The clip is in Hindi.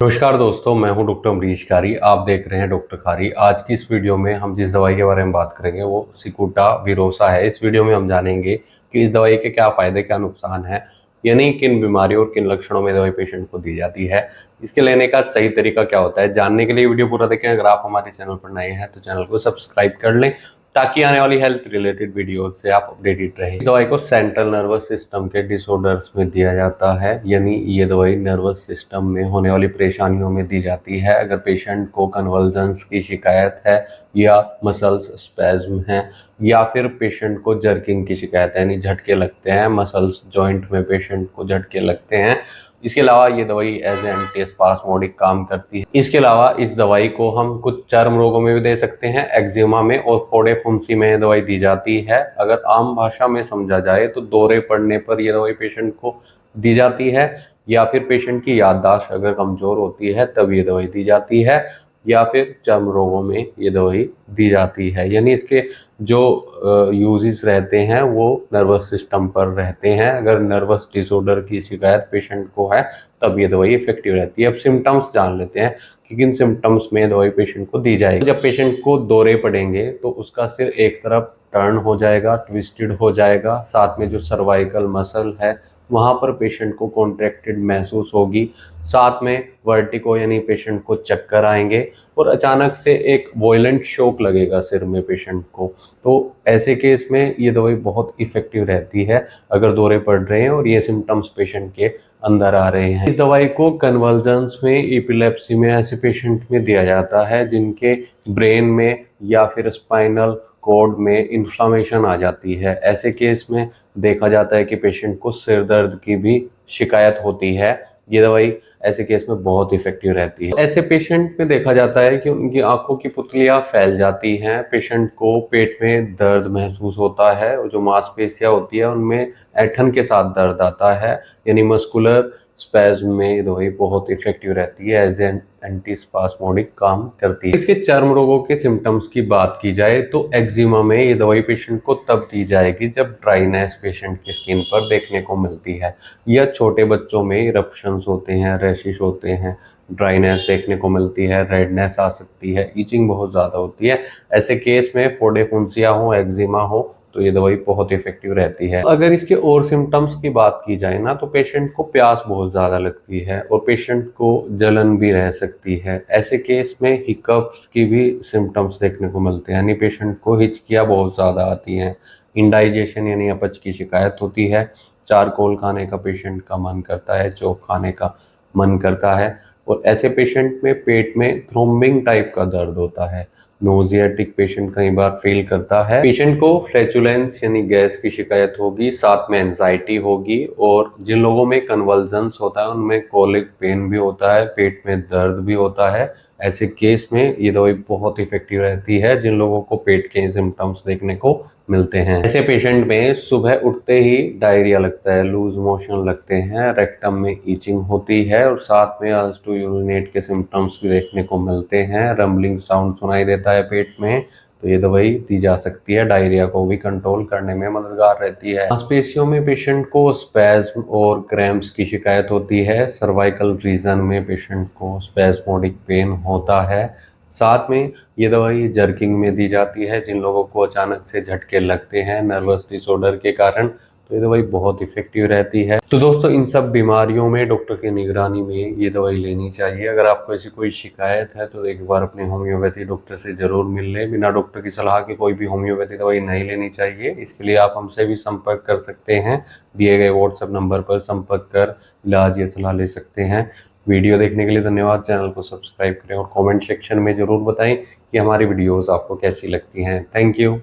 नमस्कार दोस्तों, मैं हूं डॉक्टर अमरीश कारी। आप देख रहे हैं डॉक्टर खारी। आज की इस वीडियो में हम जिस दवाई के बारे में बात करेंगे वो सिकुटा विरोसा है। इस वीडियो में हम जानेंगे कि इस दवाई के क्या फायदे क्या नुकसान है, यानी किन बीमारियों और किन लक्षणों में दवाई पेशेंट को दी जाती है, इसके लेने का सही तरीका क्या होता है। जानने के लिए वीडियो पूरा देखें। अगर आप हमारे चैनल पर नए हैं तो चैनल को सब्सक्राइब कर लें ताकि आने वाली हेल्थ रिलेटेड वीडियो से आप अपडेटेड रहें। इस दवाई को सेंट्रल नर्वस सिस्टम के डिसऑर्डर्स में दिया जाता है, यानी ये दवाई नर्वस सिस्टम में होने वाली परेशानियों में दी जाती है। अगर पेशेंट को कन्वल्जन्स की शिकायत है या मसल्स स्पैज्म है या फिर पेशेंट को जर्किंग की शिकायत है, यानी झटके लगते हैं मसल्स जॉइंट में, पेशेंट को झटके लगते हैं, इसके अलावा ये दवाई एज एंटी स्पास्मोडिक काम करती है। इसके अलावा इस दवाई को हम कुछ चर्म रोगों में भी दे सकते हैं, एक्जिमा में और फोड़े फुंसी में ये दवाई दी जाती है। अगर आम भाषा में समझा जाए तो दौरे पड़ने पर यह दवाई पेशेंट को दी जाती है, या फिर पेशेंट की याददाश्त अगर कमजोर होती है तब ये दवाई दी जाती है, या फिर चर्म रोगों में ये दवाई दी जाती है। यानी इसके जो यूजेस रहते हैं वो नर्वस सिस्टम पर रहते हैं। अगर नर्वस डिसऑर्डर की शिकायत पेशेंट को है तब ये दवाई इफेक्टिव रहती है। अब सिम्टम्स जान लेते हैं कि किन सिम्टम्स में दवाई पेशेंट को दी जाएगी। जब पेशेंट को दौरे पड़ेंगे तो उसका सिर एक तरफ टर्न हो जाएगा, ट्विस्टेड हो जाएगा, साथ में जो सर्वाइकल मसल है वहाँ पर पेशेंट को कॉन्ट्रैक्टेड महसूस होगी, साथ में वर्टिगो यानी पेशेंट को चक्कर आएंगे और अचानक से एक वॉयलेंट शॉक लगेगा सिर में पेशेंट को। तो ऐसे केस में ये दवाई बहुत इफेक्टिव रहती है अगर दौरे पड़ रहे हैं और ये सिम्टम्स पेशेंट के अंदर आ रहे हैं। इस दवाई को कन्वल्जन्स में, एपिलेप्सी में ऐसे पेशेंट में दिया जाता है जिनके ब्रेन में या फिर स्पाइनल कॉर्ड में इन्फ्लामेशन आ जाती है। ऐसे केस में देखा जाता है कि पेशेंट को सिर दर्द की भी शिकायत होती है। ये दवाई ऐसे केस में बहुत इफेक्टिव रहती है। ऐसे पेशेंट में देखा जाता है कि उनकी आंखों की पुतलियां फैल जाती हैं, पेशेंट को पेट में दर्द महसूस होता है और जो मांसपेशियां होती है उनमें ऐंठन के साथ दर्द आता है, यानी मस्कुलर स्पैज्म में ये दवाई बहुत इफेक्टिव रहती है, एज एन एंटी स्पास्मोडिक काम करती है। इसके चर्म रोगों के सिम्टम्स की बात की जाए तो एक्जिमा में ये दवाई पेशेंट को तब दी जाएगी जब ड्राइनेस पेशेंट की स्किन पर देखने को मिलती है, या छोटे बच्चों में इरप्शंस होते हैं, रैशेस होते हैं, ड्राइनेस देखने को मिलती है, रेडनेस आ सकती है, ईचिंग बहुत ज़्यादा होती है। ऐसे केस में फोड़े फुंसिया हो, एक्जिमा हो तो ये दवाई बहुत इफेक्टिव रहती है। अगर इसके और सिम्टम्स की बात की जाए ना तो पेशेंट को प्यास बहुत ज़्यादा लगती है और पेशेंट को जलन भी रह सकती है। ऐसे केस में हिकअप्स की भी सिम्टम्स देखने को मिलते हैं, यानी पेशेंट को हिचकियाँ बहुत ज़्यादा आती हैं, इंडाइजेशन यानी अपच की शिकायत होती है, चारकोल खाने का पेशेंट का मन करता है, चौक खाने का मन करता है, और ऐसे पेशेंट में पेट में थ्रोम्बिंग टाइप का दर्द होता है, नोजियाटिक पेशेंट कई बार फील करता है। पेशेंट को फ्लैचुलेंस यानी गैस की शिकायत होगी, साथ में एंजाइटी होगी, और जिन लोगों में कन्वल्जन्स होता है उनमें कॉलिक पेन भी होता है, पेट में दर्द भी होता है। ऐसे केस में ये दवाई बहुत इफेक्टिव रहती है जिन लोगों को पेट के सिम्टम्स देखने को मिलते हैं। ऐसे पेशेंट में सुबह उठते ही डायरिया लगता है, लूज मोशन लगते हैं, रेक्टम में ईचिंग होती है और साथ में अर्ज टू यूरिनेट के सिम्टम्स भी देखने को मिलते हैं, रंबलिंग साउंड सुनाई देता है पेट में, तो ये दवाई दी जा सकती है। डायरिया को भी कंट्रोल करने में मददगार रहती है। मांसपेशियों में पेशेंट को स्पैज्म और क्रैम्प्स की शिकायत होती है, सर्वाइकल रीजन में पेशेंट को स्पैज्मोडिक पेन होता है, साथ में ये दवाई जर्किंग में दी जाती है जिन लोगों को अचानक से झटके लगते हैं नर्वस डिसऑर्डर के कारण, तो ये दवाई बहुत इफेक्टिव रहती है। तो दोस्तों, इन सब बीमारियों में डॉक्टर की निगरानी में ये दवाई लेनी चाहिए। अगर आपको ऐसी कोई शिकायत है तो एक बार अपने होम्योपैथी डॉक्टर से ज़रूर मिल लें। बिना डॉक्टर की सलाह के कोई भी होम्योपैथी दवाई नहीं लेनी चाहिए। इसके लिए आप हमसे भी संपर्क कर सकते हैं, दिए गए व्हाट्सएप नंबर पर संपर्क कर इलाज या सलाह ले सकते हैं। वीडियो देखने के लिए धन्यवाद। चैनल को सब्सक्राइब करें और कमेंट सेक्शन में ज़रूर बताएं कि हमारी वीडियोस आपको कैसी लगती हैं। Thank you.